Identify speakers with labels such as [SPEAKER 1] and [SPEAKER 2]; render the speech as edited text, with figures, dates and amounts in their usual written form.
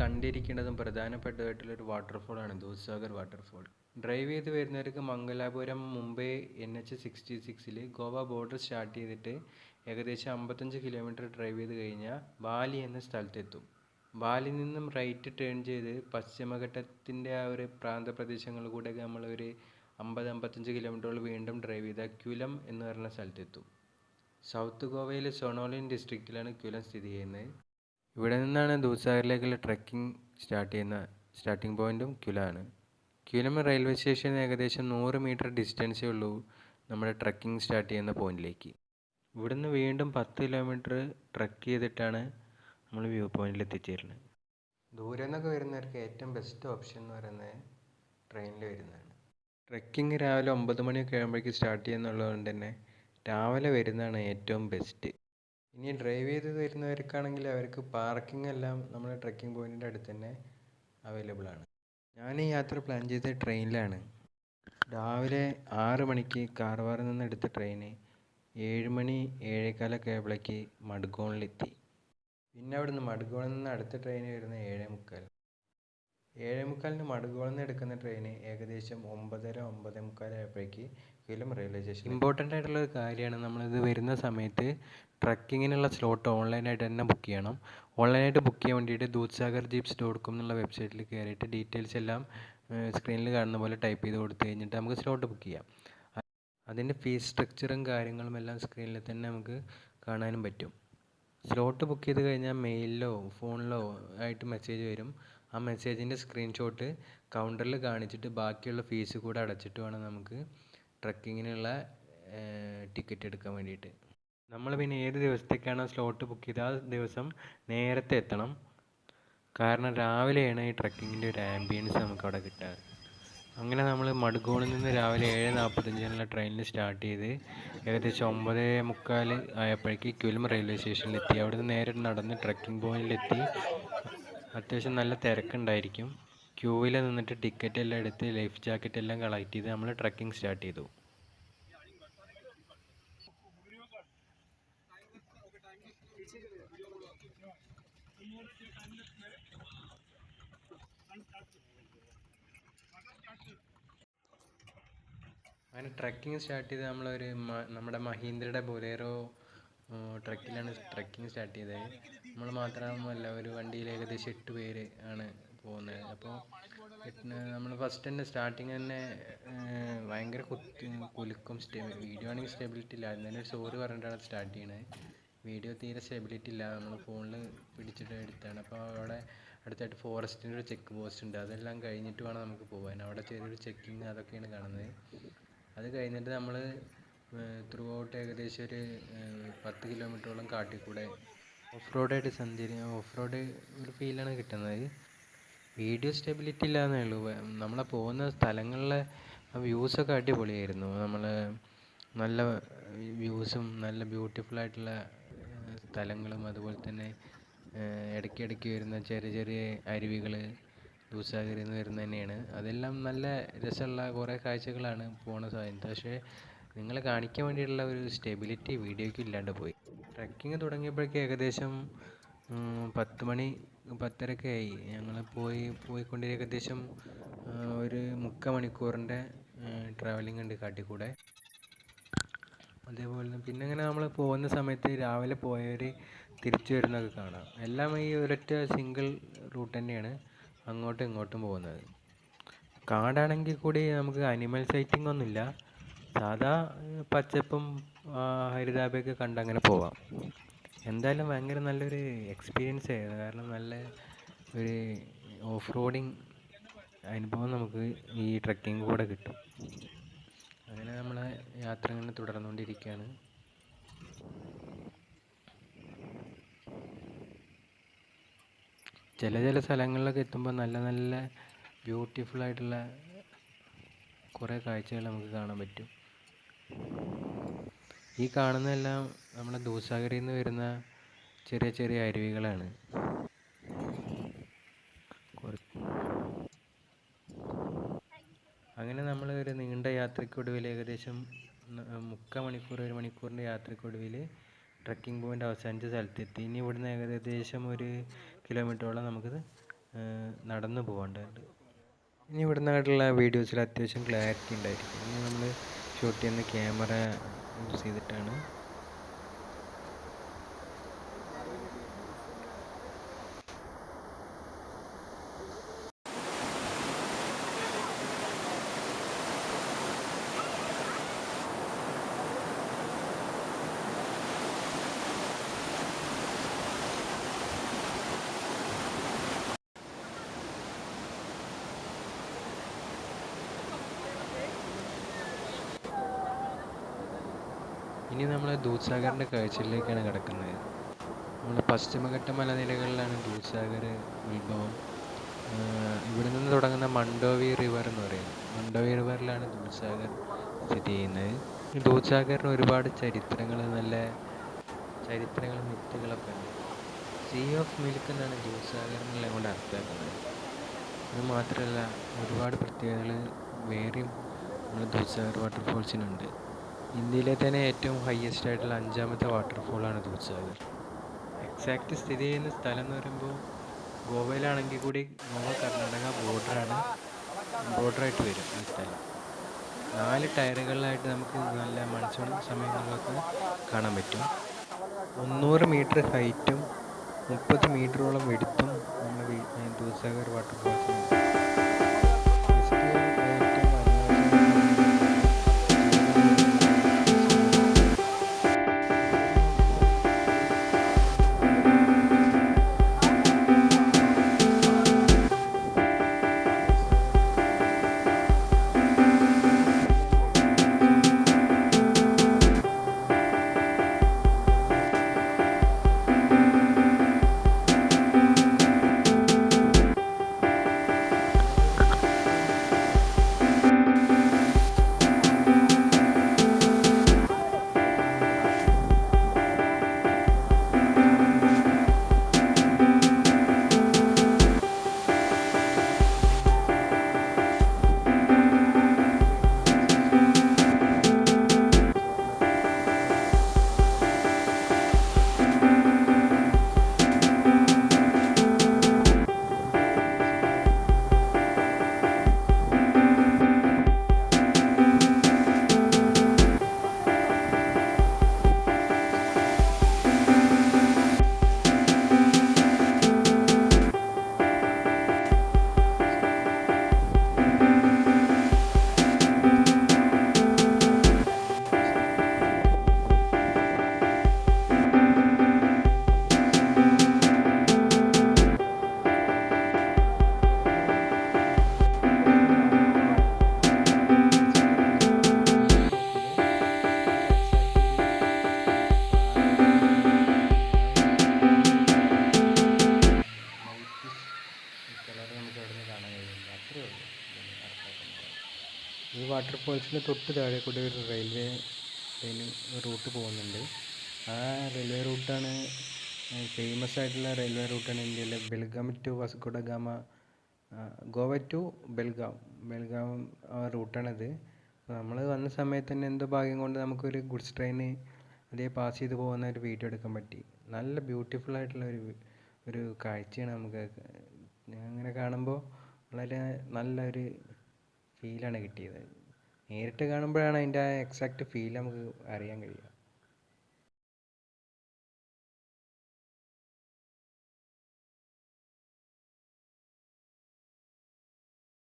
[SPEAKER 1] കണ്ടിരിക്കേണ്ടതും പ്രധാനപ്പെട്ടതായിട്ടുള്ളൊരു വാട്ടർഫോളാണ് Dudhsagar waterfall. Drive ചെയ്ത് വരുന്നവർക്ക് Mangalapuram Mumbai NH-66 Goa border start ചെയ്തിട്ട് ഏകദേശം 55 കിലോമീറ്റർ ഡ്രൈവ് ചെയ്ത് കഴിഞ്ഞാൽ ബാലി എന്ന സ്ഥലത്തെത്തും. ബാലിയിൽ നിന്നും റൈറ്റ് ടേൺ ചെയ്ത് പശ്ചിമഘട്ടത്തിൻ്റെ ആ ഒരു പ്രാന്തപ്രദേശങ്ങളിൽ കൂടെ നമ്മൾ ഒരു 50-55 കിലോമീറ്ററുകൾ വീണ്ടും ഡ്രൈവ് ചെയ്താൽ ക്യുലം എന്ന് പറയുന്ന സ്ഥലത്തെത്തും. സൗത്ത് ഗോവയിലെ സൊണോലിൻ ഡിസ്ട്രിക്റ്റിലാണ് ക്യുലം സ്ഥിതി ചെയ്യുന്നത്. ഇവിടെ നിന്നാണ് ദൂദ്സാഗറിലേക്കുള്ള ട്രെക്കിംഗ് സ്റ്റാർട്ടിംഗ് പോയിൻറ്റും ക്യുലാണ്. ക്യുലം റെയിൽവേ സ്റ്റേഷനിൽ ഏകദേശം 100 മീറ്റർ ഡിസ്റ്റൻസേ ഉള്ളൂ നമ്മുടെ ട്രെക്കിംഗ് സ്റ്റാർട്ട് ചെയ്യുന്ന പോയിന്റിലേക്ക്. ഇവിടുന്ന് വീണ്ടും 10 കിലോമീറ്റർ ട്രെക്ക് ചെയ്തിട്ടാണ് നമ്മൾ വ്യൂ പോയിന്റിൽ എത്തിച്ചേരുന്നത്. ദൂരെ നിന്നൊക്കെ വരുന്നവർക്ക് ഏറ്റവും ബെസ്റ്റ് ഓപ്ഷൻ എന്ന് പറയുന്നത് ട്രെയിനിൽ വരുന്നതാണ്. ട്രെക്കിംഗ് രാവിലെ 9 മണിയൊക്കെ ആകുമ്പോഴേക്കും സ്റ്റാർട്ട് ചെയ്യുന്നുള്ളതുകൊണ്ട് തന്നെ രാവിലെ വരുന്നതാണ് ഏറ്റവും ബെസ്റ്റ്. ഇനി ഡ്രൈവ് ചെയ്ത് വരുന്നവർക്കാണെങ്കിൽ അവർക്ക് പാർക്കിംഗ് എല്ലാം നമ്മുടെ ട്രെക്കിംഗ് പോയിൻറ്റിൻ്റെ അടുത്ത് തന്നെ അവൈലബിൾ ആണ്. ഞാൻ ഈ യാത്ര പ്ലാൻ ചെയ്തത് ട്രെയിനിലാണ്. രാവിലെ 6 മണിക്ക് കാർവാറിൽ നിന്ന് എടുത്ത ട്രെയിന് 7 മണി 7:15 ആയപ്പോഴേക്ക് മഡ്ഗോണിലെത്തി. പിന്നെ അവിടുന്ന് മഡ്ഗോണിൽ നിന്ന് അടുത്ത ട്രെയിൻ വരുന്നത് 7:45. 7:45 മഡ്ഗോണിൽ നിന്ന് എടുക്കുന്ന ട്രെയിന് ഏകദേശം 9:30-9:45 ആയപ്പോഴേക്ക് ക്യുലം റെയിൽവേ സ്റ്റേഷൻ. ഇമ്പോർട്ടൻ്റ് ആയിട്ടുള്ള ഒരു കാര്യമാണ്, നമ്മളിത് വരുന്ന സമയത്ത് ട്രക്കിങ്ങിനുള്ള സ്ലോട്ട് ഓൺലൈനായിട്ട് തന്നെ ബുക്ക് ചെയ്യണം. ഓൺലൈനായിട്ട് ബുക്ക് ചെയ്യാൻ വേണ്ടിയിട്ട് doodsagarjeeps.com എന്നുള്ള വെബ്സൈറ്റിൽ കയറിയിട്ട് ഡീറ്റെയിൽസ് എല്ലാം സ്ക്രീനിൽ കാണുന്ന പോലെ ടൈപ്പ് ചെയ്ത് കൊടുത്തു കഴിഞ്ഞിട്ട് നമുക്ക് സ്ലോട്ട് ബുക്ക് ചെയ്യാം. അതിൻ്റെ ഫീസ് സ്ട്രക്ചറും കാര്യങ്ങളും എല്ലാം സ്ക്രീനിൽ തന്നെ നമുക്ക് കാണാനും പറ്റും. സ്ലോട്ട് ബുക്ക് ചെയ്ത് കഴിഞ്ഞാൽ മെയിലിലോ ഫോണിലോ ആയിട്ട് മെസ്സേജ് വരും. ആ മെസ്സേജിൻ്റെ സ്ക്രീൻഷോട്ട് കൗണ്ടറിൽ കാണിച്ചിട്ട് ബാക്കിയുള്ള ഫീസ് കൂടെ അടച്ചിട്ട് വേണം നമുക്ക് ട്രക്കിങ്ങിനുള്ള ടിക്കറ്റ് എടുക്കാൻ വേണ്ടിയിട്ട്. നമ്മൾ പിന്നെ ഏത് ദിവസത്തേക്കാണോ സ്ലോട്ട് ബുക്ക് ചെയ്ത് ആ ദിവസം നേരത്തെ എത്തണം. കാരണം രാവിലെയാണ് ഈ ട്രക്കിങ്ങിൻ്റെ ഒരു ആംബിയൻസ് നമുക്ക് അവിടെ കിട്ടുക. അങ്ങനെ നമ്മൾ മഡ്ഗോണിൽ നിന്ന് രാവിലെ 7:45 ട്രെയിനിൽ സ്റ്റാർട്ട് ചെയ്ത് ഏകദേശം 9:45 ആയപ്പോഴേക്ക് ക്യുലം റെയിൽവേ സ്റ്റേഷനിലെത്തി. അവിടെ നിന്ന് നേരെ നടന്ന് ട്രക്കിംഗ് പോയിന്റിലെത്തി. അത്യാവശ്യം നല്ല തിരക്കുണ്ടായിരിക്കും. ക്യൂവിൽ നിന്നിട്ട് ടിക്കറ്റ് എല്ലാം എടുത്ത് ലൈഫ് ജാക്കറ്റ് എല്ലാം കളക്ട് ചെയ്ത് നമ്മൾ ട്രക്കിംഗ് സ്റ്റാർട്ട് ചെയ്തു. അങ്ങനെ ട്രക്കിംഗ് സ്റ്റാർട്ട് ചെയ്ത് നമ്മുടെ മഹീന്ദ്രയുടെ ബൊലേറോ ട്രക്കിലാണ് ട്രക്കിംഗ് സ്റ്റാർട്ട് ചെയ്തത്. നമ്മൾ മാത്രമല്ല, ഒരു വണ്ടിയിൽ ഏകദേശം 8 പേര് ആണ് പോകുന്നത്. അപ്പോൾ നമ്മൾ ഫസ്റ്റ് തന്നെ സ്റ്റാർട്ടിങ് തന്നെ ഭയങ്കര കുലുക്കും വീഡിയോ ആണെങ്കിൽ സ്റ്റെബിലിറ്റി ഇല്ല. അതിന് സോറി പറഞ്ഞിട്ടാണ് സ്റ്റാർട്ട് ചെയ്യണത്. വീഡിയോ തീരെ സ്റ്റെബിലിറ്റി ഇല്ല, നമ്മൾ ഫോണിൽ പിടിച്ചിട്ട് എടുത്താണ്. അപ്പോൾ അവിടെ അടുത്തായിട്ട് ഫോറസ്റ്റിൻ്റെ ഒരു ചെക്ക് പോസ്റ്റ് ഉണ്ട്. അതെല്ലാം കഴിഞ്ഞിട്ട് വേണം നമുക്ക് പോകാൻ. അവിടെ ചെറിയൊരു ചെക്കിങ് അതൊക്കെയാണ് കാണുന്നത്. അത് കഴിഞ്ഞിട്ട് നമ്മൾ ത്രൂ ഔട്ട് ഏകദേശം ഒരു 10 കിലോമീറ്ററോളം കാട്ടിക്കൂടെ ഓഫ് റോഡ് ഒരു ഫീലാണ് കിട്ടുന്നത്. വീഡിയോ സ്റ്റെബിലിറ്റി ഇല്ലാന്നേ ഉള്ളൂ. നമ്മളെ പോകുന്ന സ്ഥലങ്ങളിലെ വ്യൂസൊക്കെ അടിപൊളിയായിരുന്നു. നമ്മൾ നല്ല വ്യൂസും നല്ല ബ്യൂട്ടിഫുൾ ആയിട്ടുള്ള സ്ഥലങ്ങളും അതുപോലെ തന്നെ ഇടയ്ക്കിടയ്ക്ക് വരുന്ന ചെറിയ ചെറിയ അരുവികൾ ദൂദ്സാഗറിൽ നിന്ന് വരുന്നത് തന്നെയാണ്. അതെല്ലാം നല്ല രസമുള്ള കുറേ കാഴ്ചകളാണ് പോണ സമയത്ത്. പക്ഷേ നിങ്ങളെ കാണിക്കാൻ വേണ്ടിയിട്ടുള്ള ഒരു സ്റ്റെബിലിറ്റി വീഡിയോയ്ക്ക് ഇല്ലാണ്ട് പോയി. ട്രക്കിങ് തുടങ്ങിയപ്പോഴേക്കും ഏകദേശം 10 മണി 10:30 ആയി. ഞങ്ങൾ പോയിക്കൊണ്ട് ഏകദേശം ഒരു 3/4 മണിക്കൂറിൻ്റെ ട്രാവലിംഗ് ഉണ്ട് കാട്ടിക്കൂടെ. അതേപോലെ പിന്നെ ഇങ്ങനെ നമ്മൾ പോകുന്ന സമയത്ത് രാവിലെ പോയവർ തിരിച്ചു വരുന്നതൊക്കെ കാണാം. എല്ലാം ഈ ഒരൊറ്റ സിംഗിൾ റൂട്ട് തന്നെയാണ് അങ്ങോട്ടും ഇങ്ങോട്ടും പോകുന്നത്. കാടാണെങ്കിൽ കൂടി നമുക്ക് അനിമൽ സൈറ്റിംഗ് ഒന്നുമില്ല. സാധാ പച്ചപ്പും ഹരിതാഭയൊക്കെ കണ്ട് അങ്ങനെ പോവാം. എന്തായാലും ഭയങ്കര നല്ലൊരു എക്സ്പീരിയൻസ് ആയിരുന്നു. കാരണം നല്ല ഒരു ഓഫ് റോഡിങ് അനുഭവം നമുക്ക് ഈ ട്രക്കിംഗ് കൂടെ കിട്ടും. അങ്ങനെ നമ്മളെ യാത്ര ഇങ്ങനെ തുടർന്നുകൊണ്ടിരിക്കുകയാണ്. ചില സ്ഥലങ്ങളിലൊക്കെ എത്തുമ്പോൾ നല്ല നല്ല ബ്യൂട്ടിഫുൾ ആയിട്ടുള്ള കുറേ കാഴ്ചകൾ നമുക്ക് കാണാൻ പറ്റും. ഈ കാണുന്നതെല്ലാം നമ്മുടെ ദൂദ്സാഗറിൽ നിന്ന് വരുന്ന ചെറിയ ചെറിയ അരുവികളാണ്. അങ്ങനെ നമ്മൾ ഒരു നീണ്ട യാത്രയ്ക്കൊടുവിൽ ഏകദേശം 3/4 മണിക്കൂർ 1 മണിക്കൂറിൻ്റെ യാത്രയ്ക്കൊടുവിൽ ട്രക്കിംഗ് പോയിൻ്റ് അവസാനിച്ച സ്ഥലത്തെത്തി. ഇനി ഇവിടുന്ന് ഏകദേശം 1 കിലോമീറ്ററോളം നമുക്ക് നടന്നു പോകേണ്ടതുണ്ട്. ഇനി ഇവിടെ നിന്നായിട്ടുള്ള വീഡിയോസിൽ അത്യാവശ്യം ക്ലാരിറ്റി ഉണ്ടായിരിക്കും. ഇനി നമ്മൾ ഷൂട്ട് ചെയ്യുന്ന ക്യാമറ യൂസ് ചെയ്തിട്ടാണ്. ഇനി നമ്മൾ ദൂദ്സാഗറിൻ്റെ കാഴ്ചയിലേക്കാണ് കിടക്കുന്നത്. നമ്മൾ പശ്ചിമഘട്ട മലനിരകളിലാണ് ദൂദ്സാഗർ ഉത്ഭവം. ഇവിടെ നിന്ന് തുടങ്ങുന്ന മണ്ഡോവി റിവർ എന്ന് പറയുന്നത്, മണ്ഡോവി റിവറിലാണ് ദൂദ്സാഗർ സ്ഥിതി ചെയ്യുന്നത്. ദൂദ്സാഗറിന് ഒരുപാട് ചരിത്രങ്ങളും മിത്തുകളൊക്കെ ഉണ്ട്. സീ ഓഫ് മിൽക്ക് എന്നാണ് ദൂദ്സാഗറിനെല്ലാം കൊണ്ട് അർത്ഥമാക്കുന്നത്. അത് മാത്രമല്ല, ഒരുപാട് പ്രത്യേകതകൾ വേറെയും നമ്മൾ ദൂദ്സാഗർ വാട്ടർഫോൾസിനുണ്ട്. ഇന്ത്യയിലെ തന്നെ ഏറ്റവും ഹയസ്റ്റ് ആയിട്ടുള്ള 5ാമത്തെ വാട്ടർഫോളാണ് ദൂദ്സാഗർ. എക്സാക്റ്റ് സ്ഥിതി ചെയ്യുന്ന സ്ഥലം എന്ന് പറയുമ്പോൾ ഗോവയിലാണെങ്കിൽ കൂടി ഗോവ കർണാടക ബോർഡറായിട്ട് വരും ഈ സ്ഥലം. 4 ടയറുകളിലായിട്ട് നമുക്ക് നല്ല മൺസൂൺ സമയങ്ങളിലൊക്കെ കാണാൻ പറ്റും. 300 മീറ്റർ ഹൈറ്റും 30 മീറ്ററോളം വെടുത്തും നമ്മുടെ ദൂദ്സാഗർ വാട്ടർഫോൾസിനുണ്ട്. ഈ വാട്ടർഫോൾസിന് തൊട്ട് താഴെ കൂടി ഒരു റെയിൽവേ റൂട്ട് പോകുന്നുണ്ട്. ആ റെയിൽവേ റൂട്ടാണ് ഫേമസ് ആയിട്ടുള്ള റെയിൽവേ റൂട്ടാണ് ഇന്ത്യയിലെ ബെൽഗാം ടു വാസ്കോ ഡ ഗാമ, ഗോവ ടു ബെൽഗാം റൂട്ടാണിത്. നമ്മൾ വന്ന സമയത്ത് തന്നെ എന്തോ ഭാഗ്യം കൊണ്ട് നമുക്കൊരു ഗുഡ്സ് ട്രെയിൻ അതേ പാസ് ചെയ്ത് പോകുന്ന ഒരു വീഡിയോ എടുക്കാൻ പറ്റി. നല്ല ബ്യൂട്ടിഫുൾ ആയിട്ടുള്ള ഒരു കാഴ്ചയാണ്. നമുക്ക് അങ്ങനെ കാണുമ്പോൾ വളരെ നല്ലൊരു ഫീലാണ് കിട്ടിയത്. നേരിട്ട് കാണുമ്പോഴാണ് അതിൻ്റെ ആ എക്സാക്റ്റ് ഫീൽ നമുക്ക് അറിയാൻ കഴിയുക.